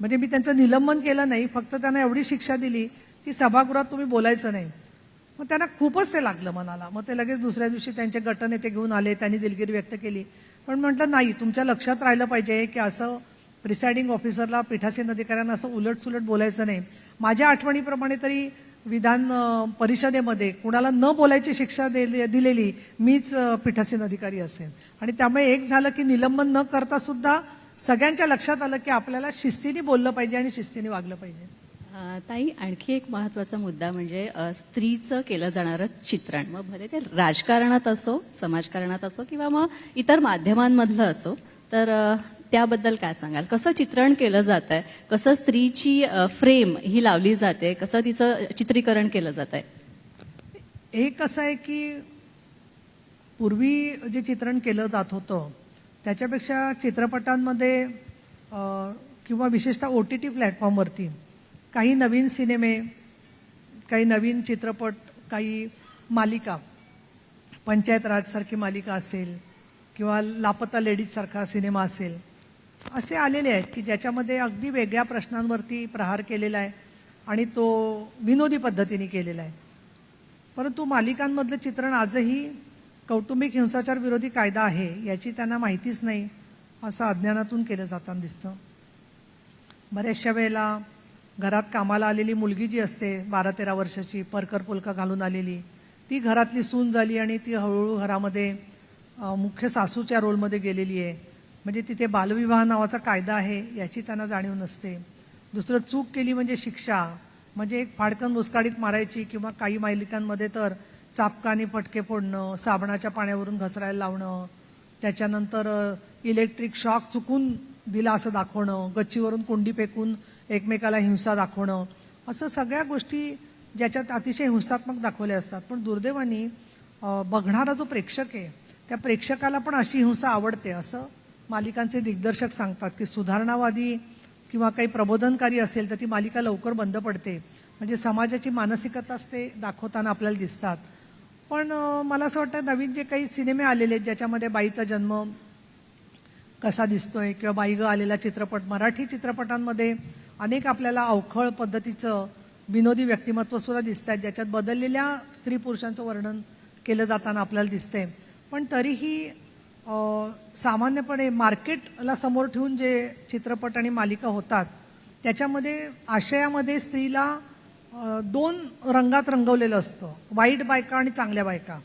म्हणजे मी त्यांचं निलंबन केलं नाही, फक्त त्यांना एवढी शिक्षा दिली की सभागृहात तुम्ही बोलायचं नाही. मग त्यांना खूपच ते लागलं मनाला. मग ते लगेच दुसऱ्या दिवशी त्यांचे गटनेते घेऊन आले, त्यांनी दिलगिरी व्यक्त केली. पण म्हटलं नाही, तुमच्या लक्षात राहिलं पाहिजे की असं प्रिसाइडिंग ऑफिसरला, पीठासीन अधिकाऱ्यांना असं उलटसुलट बोलायचं नाही. माझ्या आठवणीप्रमाणे तरी विधान परिषदेमध्ये कुणाला न बोलायची शिक्षा दिलेली मीच पीठासीन अधिकारी असेल. आणि त्यामुळे एक झालं की निलंबन न करता सुद्धा सगळ्यांच्या लक्षात आलं की आपल्याला शिस्तीने बोललं पाहिजे आणि शिस्तीने वागलं पाहिजे. ताई, आणखी एक महत्वाचा मुद्दा म्हणजे स्त्रीचं केलं जाणारं चित्रण, मग भले ते राजकारणात असो, समाजकारणात असो किंवा मग इतर माध्यमांमधलं असो, तर त्याबद्दल काय सांगाल? कसं चित्रण केलं जात आहे, कसं स्त्रीची फ्रेम ही लावली जाते, कसं तिचं चित्रीकरण केलं जात आहे? एक असं आहे की पूर्वी जे चित्रण केलं जात होतं त्याच्यापेक्षा चित्रपटांमध्ये किंवा विशेषतः OTT प्लॅटफॉर्मवरती काही नवीन सिनेमे, काही नवीन चित्रपट, काही मालिका, पंचायत राजसारखी मालिका असेल किंवा लापता लेडीजसारखा सिनेमा असेल, असे आलेले आहेत की ज्याच्यामध्ये अगदी वेगळ्या प्रश्नांवरती प्रहार केलेला आहे आणि तो विनोदी पद्धतीने केलेला आहे. परंतु मालिकांमधलं चित्रण आजही कौटुंबिक हिंसाचार विरोधी कायदा आहे याची त्यांना माहितीच नाही, असं अज्ञानातून केलं जाताना दिसतं. बऱ्याचशा वेळेला घरात कामाला आलेली मुलगी जी असते 12-13 वर्षाची, परकर पुलका घालून आलेली, ती घरातली सून झाली आणि ती हळूहळू घरामध्ये मुख्य सासूच्या रोलमध्ये गेलेली आहे. म्हणजे तिथे बालविवाह नावाचा कायदा आहे याची त्यांना जाणीव नसते. दुसरं, चूक केली म्हणजे शिक्षा, म्हणजे एक फाडकन मुस्काडीत मारायची किंवा काही मालिकांमध्ये तर चापकानी फटके फोडणं, साबणाच्या पाण्यावरून घसरायला लावणं, त्याच्यानंतर इलेक्ट्रिक शॉक चुकून दिला असं दाखवणं, गच्चीवरून कुंडी फेकून एकमेकाला हिंसा दाखवणं, असं सगळ्या गोष्टी ज्याच्यात अतिशय हिंसात्मक दाखवल्या असतात. पण दुर्दैवाने बघणारा जो प्रेक्षक आहे त्या प्रेक्षकाला पण अशी हिंसा आवडते असं मालिकांचे दिग्दर्शक सांगतात की सुधारणावादी किंवा काही प्रबोधनकारी असेल तर ती मालिका लवकर बंद पडते. म्हणजे समाजाची मानसिकताच ते दाखवताना आपल्याला दिसतात. पण मला असं वाटतं नवीन जे काही सिनेमे आलेले आहेत ज्याच्यामध्ये बाईचा जन्म कसा दिसतोय किंवा बाई ग आलेला चित्रपट, मराठी चित्रपटांमध्ये अनेक आपल्याला अवखळ पद्धतीचं विनोदी व्यक्तिमत्व सुद्धा दिसत आहेत ज्याच्यात बदललेल्या स्त्री पुरुषांचं वर्णन केलं जाताना आपल्याला दिसतंय. पण तरीही सामान्यपणे मार्केटला समोर ठेवून जे चित्रपट आणि मालिका होतात त्याच्यामध्ये आशयामध्ये स्त्रीला 2 रंगात रंगवलेलं असतं, वाईट बायका आणि चांगल्या बायका.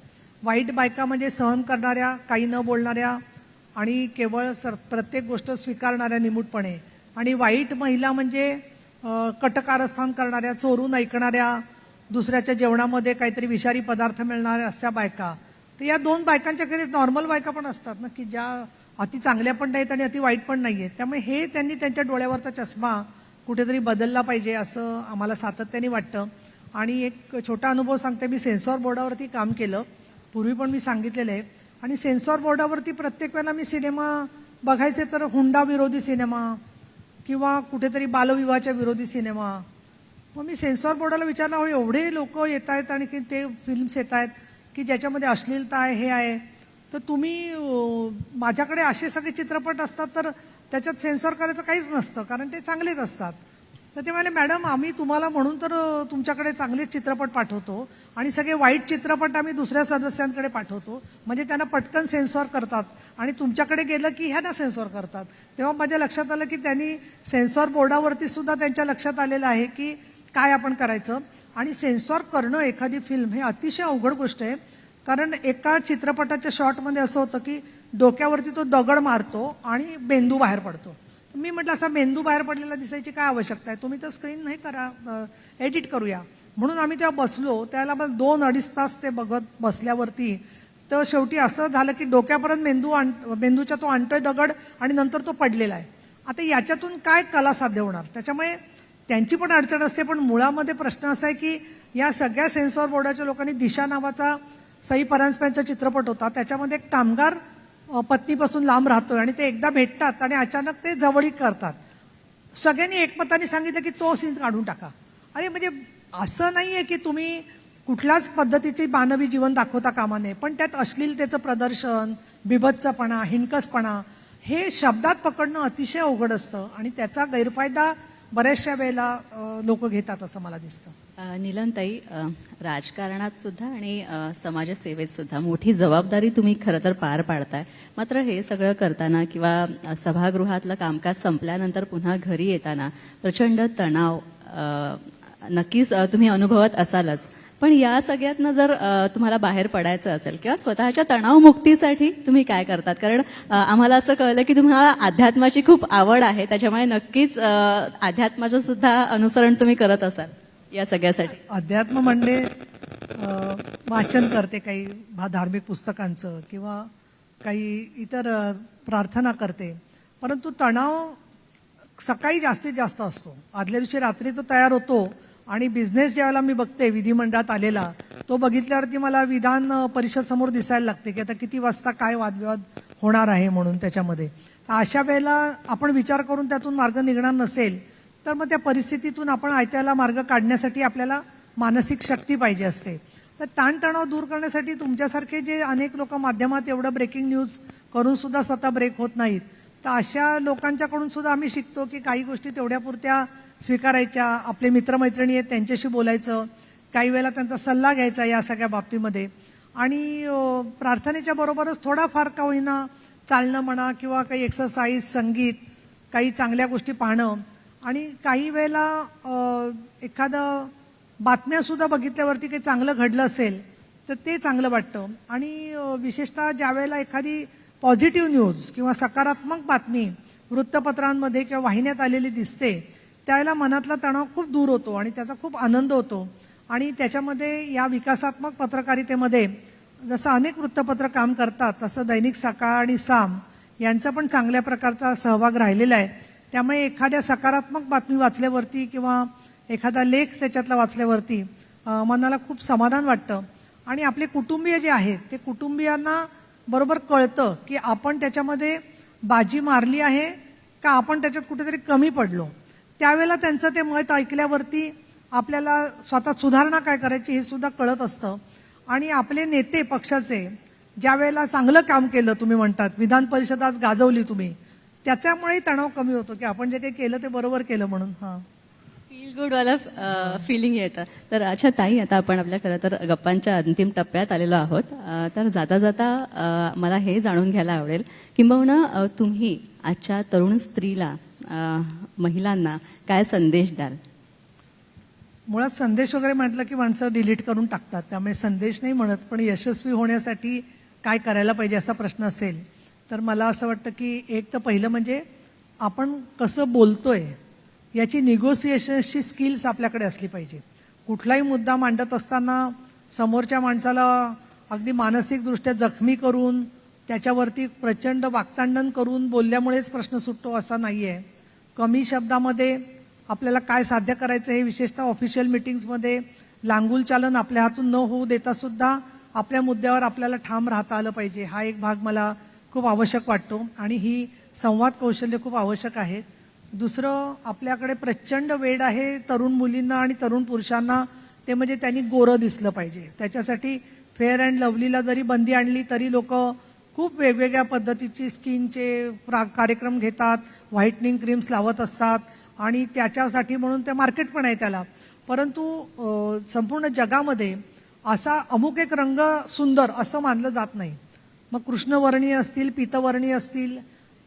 वाईट बायका म्हणजे सहन करणाऱ्या, काही न बोलणाऱ्या आणि केवळ प्रत्येक गोष्ट स्वीकारणाऱ्या निमूटपणे, आणि वाईट महिला म्हणजे कटकारस्थान करणाऱ्या, चोरून ऐकणाऱ्या, दुसऱ्याच्या जेवणामध्ये काहीतरी विषारी पदार्थ मिळणाऱ्या अशा बायका. तर या 2 बायकांच्या खेरीज नॉर्मल बायका पण असतात ना की ज्या अति चांगल्या पण नाहीत आणि अति वाईट पण नाहीयेत. त्यामुळे हे त्यांनी त्यांच्या डोळ्यावरचा चष्मा कुठेतरी बदलला पाहिजे असं आम्हाला सातत्याने वाटतं. आणि एक छोटा अनुभव सांगते. मी सेन्सॉर बोर्डावरती काम केलं, पूर्वी पण मी सांगितलेलं आहे. आणि सेन्सॉर बोर्डावरती प्रत्येक वेळेला मी सिनेमा बघायचे तर हुंडा विरोधी सिनेमा किंवा कुठेतरी बालविवाहाच्या विरोधी सिनेमा. मग मी सेन्सॉर बोर्डाला विचारलं, हो एवढे लोक येत आहेत आणि की ते फिल्म्स येत आहेत की ज्याच्यामध्ये अश्लीलता आहे, हे आहे, तर तुम्ही माझ्याकडे असे सगळे चित्रपट असतात तर त्याच्यात सेन्सॉर करायचं काहीच नसतं कारण ते चांगलेच असतात. तर ते म्हणाले, मॅडम आम्ही तुम्हाला म्हणून तर तुमच्याकडे चांगलेच चित्रपट पाठवतो आणि सगळे वाईट चित्रपट आम्ही दुसऱ्या सदस्यांकडे पाठवतो म्हणजे त्यांना पटकन सेन्सॉर करतात आणि तुमच्याकडे गेलं की ह्यांना सेन्सॉर करतात. तेव्हा माझ्या लक्षात आलं की त्यांनी सेन्सॉर बोर्डावरती सुद्धा त्यांच्या लक्षात आलेलं आहे की काय आपण करायचं. आणि सेन्सॉर करणं एखादी फिल्म हे अतिशय अवघड गोष्ट आहे. कारण एका चित्रपटाच्या शॉटमध्ये असं होतं की डोक्यावरती तो दगड मारतो आणि मेंदू बाहेर पडतो. मी म्हटलं असा मेंदू बाहेर पडलेला दिसायची काय आवश्यकता आहे, तुम्ही तर स्क्रीन नाही करा, एडिट करूया. म्हणून आम्ही तेव्हा बसलो, त्याला 2-2.5 तास ते बघत बसल्यावरती तर शेवटी असं झालं की डोक्यापर्यंत मेंदूच्या तो आणतोय दगड आणि नंतर तो पडलेला आहे. आता याच्यातून काय कला साध्य होणार? त्याच्यामुळे त्यांची पण अडचण असते. पण मुळामध्ये प्रश्न असा आहे की या सगळ्या सेन्सॉर बोर्डाच्या लोकांनी दिशा नावाचा सई परांजपेंचा चित्रपट होता, त्याच्यामध्ये एक कामगार पत्नीपासून लांब राहतोय आणि ते एकदा भेटतात आणि अचानक ते जवळीक करतात. सगळ्यांनी एकमताने सांगितलं की तो सीन काढून टाका. अरे म्हणजे असं नाहीये की तुम्ही कुठल्याच पद्धतीचे मानवी जीवन दाखवता कामा नये, पण त्यात अश्लीलतेचं प्रदर्शन, बिभत्सपणा, हिणकसपणा हे शब्दात पकडणं अतिशय अवघड असतं आणि त्याचा गैरफायदा बऱ्याचशा वेळेला लोक घेतात असं मला दिसतं. नीलमताई, राजकारणात सुद्धा आणि समाजसेवेत सुद्धा मोठी जबाबदारी तुम्ही खरं तर पार पाडताय. मात्र हे सगळं करताना किंवा सभागृहातलं कामकाज संपल्यानंतर पुन्हा घरी येताना प्रचंड तणाव नक्कीच तुम्ही अनुभवत असालच. पण या सगळ्यातनं जर तुम्हाला बाहेर पडायचं असेल किंवा स्वतःच्या तणावमुक्तीसाठी तुम्ही काय करतात? कारण आम्हाला असं कळलं की तुम्हाला अध्यात्माची खूप आवड आहे, त्याच्यामुळे नक्कीच अध्यात्माचं सुद्धा अनुसरण तुम्ही करत असाल या सगळ्यासाठी. अध्यात्म म्हणजे वाचन करते काही धार्मिक पुस्तकांचं किंवा काही इतर प्रार्थना करते. परंतु तणाव सकाळी जास्तीत जास्त असतो. आदल्या दिवशी रात्री तो तयार होतो आणि बिझनेस ज्यावेळेला मी बघते विधिमंडळात आलेला, तो बघितल्यावरती मला विधान परिषद समोर दिसायला लागते की आता किती वाजता काय वादविवाद होणार आहे म्हणून त्याच्यामध्ये. अशा वेळेला आपण विचार करून त्यातून मार्ग निघणार नसेल तर मग त्या परिस्थितीतून आपण आयत्याला मार्ग काढण्यासाठी आपल्याला मानसिक शक्ती पाहिजे असते. तर ताणतणाव दूर करण्यासाठी तुमच्यासारखे जे अनेक लोक माध्यमात एवढं ब्रेकिंग न्यूज करून सुद्धा स्वतः ब्रेक होत नाहीत, तर अशा लोकांच्याकडून सुद्धा आम्ही शिकतो की काही गोष्टी तेवढ्यापुरत्या स्वीकारायच्या. आपले मित्रमैत्रिणी आहेत त्यांच्याशी बोलायचं, काही वेळेला त्यांचा सल्ला घ्यायचा या सगळ्या बाबतीमध्ये. आणि प्रार्थनेच्या बरोबरच थोडाफार का होईना चालणं म्हणा किंवा काही एक्सरसाइज, संगीत, काही चांगल्या गोष्टी पाहणं. आणि काही वेळेला एखादं बातम्या सुद्धा बघितल्यावरती काही चांगलं घडलं असेल तर ते चांगलं वाटतं. आणि विशेषतः ज्या वेळेला एखादी पॉझिटिव्ह न्यूज किंवा सकारात्मक बातमी वृत्तपत्रांमध्ये किंवा वाहिन्यात आलेली दिसते, त्यावेळेला मनातला तणाव खूप दूर होतो आणि त्याचा खूप आनंद होतो. आणि त्याच्यामध्ये या विकासात्मक पत्रकारितेमध्ये जसं अनेक वृत्तपत्र काम करतात तसं दैनिक सकाळ आणि साम यांचा पण चांगल्या प्रकारचा सहभाग राहिलेला आहे. त्यामुळे एखाद्या सकारात्मक बातमी वाचल्यावरती किंवा एखादा लेख त्याच्यातला वाचल्यावरती मनाला खूप समाधान वाटतं. आणि आपले कुटुंबीय जे आहेत ते कुटुंबियांना बरोबर कळतं की आपण त्याच्यामध्ये बाजी मारली आहे का आपण त्याच्यात कुठेतरी कमी पडलो. त्यावेळेला त्यांचं ते मत ऐकल्यावरती आपल्याला स्वतः सुधारणा काय करायची हे सुद्धा कळत असतं. आणि आपले नेते पक्षाचे ज्या वेळेला चांगलं काम केलं, तुम्ही म्हणतात विधान परिषद आज गाजवली तुम्ही, त्याच्यामुळेही तणाव कमी होतो की आपण जे काही केलं ते बरोबर केलं म्हणून. फील गुड वाला फिलिंग येतं. तर अच्छा ताई, आता आपण आपल्या खरं तर गप्पांच्या अंतिम टप्प्यात आलेलो आहोत. तर जाता जाता मला हे जाणून घ्यायला आवडेल किंबहुना तुम्ही आजच्या तरुण स्त्रीला, महिलांना काय संदेश द्याल? मुळात संदेश वगैरे म्हटलं की माणसं डिलीट करून टाकतात, त्यामुळे संदेश नाही म्हणत. पण यशस्वी होण्यासाठी काय करायला पाहिजे असा प्रश्न असेल तर मला असं वाटतं की एक तर पहिलं म्हणजे आपण कसं बोलतोय याची निगोसिएशनची स्किल्स आपल्याकडे असली पाहिजे. कुठलाही मुद्दा मांडत असताना समोरच्या माणसाला अगदी मानसिकदृष्ट्या जखमी करून त्याच्यावरती प्रचंड वाक्तांडन करून बोलल्यामुळेच प्रश्न सुटतो असा नाहीये. कमी शब्दामध्ये आपल्याला काय साध्य करायचं हे विशेषतः ऑफिशियल मिटिंग्समध्ये लांगुलचालन आपल्या हातून न होऊ देता सुद्धा आपल्या मुद्द्यावर आपल्याला ठाम राहता आलं पाहिजे. हा एक भाग मला खूप आवश्यक वाटतो आणि ही संवाद कौशल्य खूप आवश्यक आहे. दुसरं, आपल्याकडे प्रचंड वेळ आहे तरुण मुलींना आणि तरुण पुरुषांना, ते म्हणजे त्यांनी गोरं दिसलं पाहिजे. त्याच्यासाठी फेअर अँड लवलीला जरी बंदी आणली तरी लोक खूप वेगवेगळ्या पद्धतीची स्किनचे कार्यक्रम घेतात, व्हाईटनिंग क्रीम्स लावत असतात आणि त्याच्यासाठी म्हणून ते मार्केट पण आहे त्याला. परंतु संपूर्ण जगामध्ये असा अमुक एक रंग सुंदर असं मानलं जात नाही. मग कृष्णवर्णीय असतील, पीतवर्णीय असतील,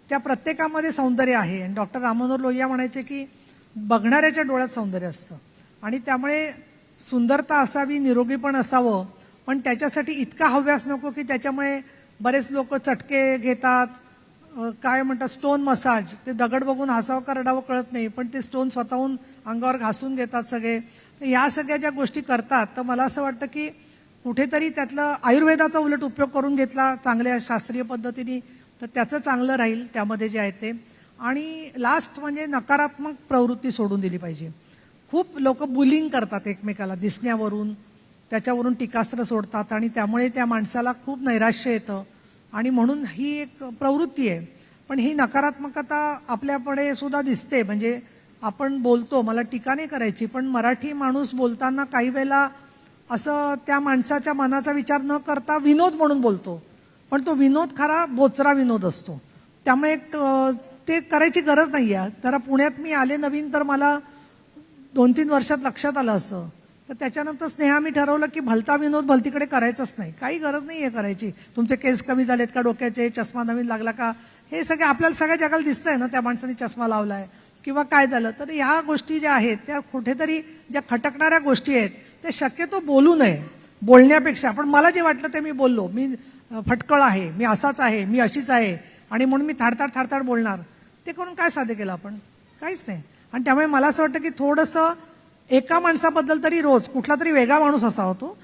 त्या प्रत्येकामध्ये सौंदर्य आहे. आणि डॉक्टर राम मनोहर लोहिया म्हणायचे की बघणाऱ्याच्या डोळ्यात सौंदर्य असतं आणि त्यामुळे सुंदरता असावी, निरोगीपण असावं, पण त्याच्यासाठी इतका हव्यास नको की त्याच्यामुळे बरेच लोक चटके घेतात, काय म्हणतात स्टोन मसाज, ते दगड बघून हसावं का रडावं कळत नाही, पण ते स्टोन स्वतःहून अंगावर घासून घेतात सगळे. या सगळ्या ज्या गोष्टी करतात तर मला असं वाटतं की कुठेतरी त्यातलं आयुर्वेदाचा उलट उपयोग करून घेतला चांगल्या शास्त्रीय पद्धतीने तर त्याचं चांगलं राहील त्यामध्ये जे आहे ते. आणि लास्ट म्हणजे नकारात्मक प्रवृत्ती सोडून दिली पाहिजे. खूप लोक बुलिंग करतात एकमेकाला दिसण्यावरून, त्याच्यावरून टीकास्त्र सोडतात आणि त्यामुळे त्या माणसाला खूप नैराश्य येतं आणि म्हणून ही एक प्रवृत्ती आहे. पण ही नकारात्मकता आपल्याकडे सुद्धा दिसते. म्हणजे आपण बोलतो, मला टीका नाही करायची, पण मराठी माणूस बोलताना काही वेळेला असं त्या माणसाच्या मनाचा विचार न करता विनोद म्हणून बोलतो, पण तो विनोद खरा बोचरा विनोद असतो. त्यामुळे ते करायची गरज नाही आहे. तर पुण्यात मी आले नवीन तर मला 2-3 वर्षात लक्षात आलं असं. तर त्याच्यानंतर स्नेहा मी ठरवलं की भलता विनोद भलतीकडे करायचंच नाही. काही गरज नाही आहे करायची. तुमचे केस कमी झालेत का डोक्याचे, चष्मा नवीन लागला का, हे सगळे आपल्याला सगळ्या जगाला दिसतंय ना त्या माणसाने चष्मा लावलाय किंवा काय झालं. तर ह्या गोष्टी ज्या आहेत त्या कुठेतरी ज्या खटकणाऱ्या गोष्टी आहेत त्या शक्यतो बोलू नये. बोलण्यापेक्षा पण मला जे वाटलं ते मी बोललो. मी फटकळ आहे, मी असाच आहे, मी अशीच आहे आणि म्हणून मी थाडताड बोलणार. ते करून काय साध्य केलं आपण? काहीच नाही. आणि त्यामुळे मला असं वाटतं की थोडंसं एका माणसाबद्दल तरी रोज कुठला तरी वेगळा माणूस असावा, तो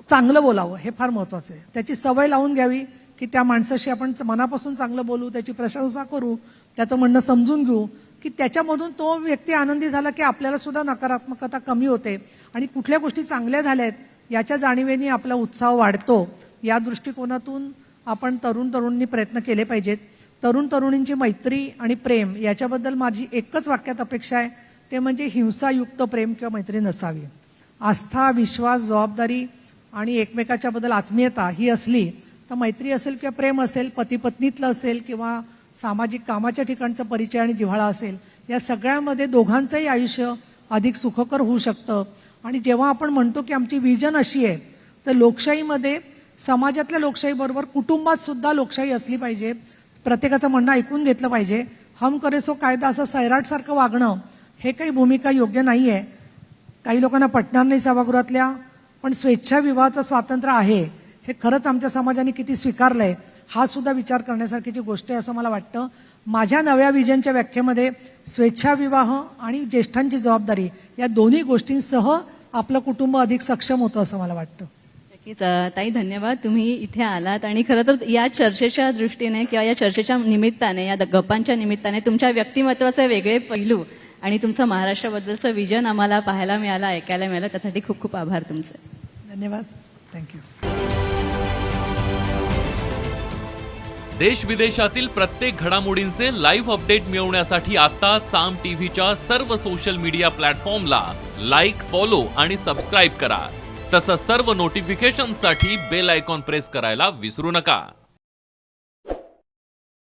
चांगलं बोलावं हे फार महत्वाचं आहे. त्याची सवय लावून घ्यावी की त्या माणसाशी आपण मनापासून चांगलं बोलू, त्याची प्रशंसा करू, त्याचं म्हणणं समजून घेऊ की त्याच्यामधून तो व्यक्ती आनंदी झाला की आपल्याला सुद्धा नकारात्मकता कमी होते आणि कुठल्या गोष्टी चांगल्या झाल्यात याच्या जाणीवेने आपला उत्साह वाढतो. या दृष्टिकोनातून आपण तरुणांनी प्रयत्न केले पाहिजेत. तरुणींची मैत्री आणि प्रेम याच्याबद्दल माझी एकच वाक्यात अपेक्षा आहे, ते म्हणजे हिंसायुक्त प्रेम किंवा मैत्री नसावी. आस्था, विश्वास, जबाबदारी आणि एकमेकाच्या बद्दल आत्मीयता ही असली तर मैत्री असेल किंवा प्रेम असेल, पती पत्नीतलं असेल किंवा सामाजिक कामाच्या ठिकाणचा परिचय आणि जिव्हाळा असेल, या सगळ्यामध्ये दोघांचंही आयुष्य अधिक सुखकर होऊ शकतं. आणि जेव्हा आपण म्हणतो की आमची विजन अशी आहे, तर लोकशाहीमध्ये समाजातल्या लोकशाहीबरोबर कुटुंबात सुद्धा लोकशाही असली पाहिजे. प्रत्येकाचं म्हणणं ऐकून घेतलं पाहिजे. हम करे सो कायदा असं सैराटसारखं वागणं हे काही भूमिका योग्य नाही आहे. काही लोकांना पटणार नाही सभागृहातल्या, पण स्वेच्छाविवाहाचं स्वातंत्र्य आहे हे खरंच आमच्या समाजाने किती स्वीकारलंय हा सुद्धा विचार करण्यासारखीची गोष्ट आहे असं मला वाटतं. माझ्या नव्या विजनच्या व्याख्येमध्ये स्वेच्छाविवाह आणि ज्येष्ठांची जबाबदारी या दोन्ही गोष्टींसह आपलं कुटुंब अधिक सक्षम होतं असं मला वाटतं. नक्कीच ताई, धन्यवाद तुम्ही इथे आलात. आणि खरं तर या चर्चेच्या दृष्टीने किंवा या चर्चेच्या निमित्ताने, या गप्पांच्या निमित्ताने तुमच्या व्यक्तिमत्वाचे वेगळे पैलू आणि तुमचं महाराष्ट्राबद्दलचं विजन आम्हाला पाहायला मिळालं, ऐकायला मिळालं. त्यासाठी खूप खूप आभार तुमचे. धन्यवाद. थँक्यू. देश विदेशातील प्रत्येक घडामोडींचे लाईव्ह अपडेट मिळवण्यासाठी आता साम टीव्हीच्या सर्व सोशल मीडिया प्लॅटफॉर्मला लाईक, फॉलो आणि सबस्क्राईब करा. तसंच सर्व नोटिफिकेशनसाठी बेल आयकॉन प्रेस करायला विसरू नका.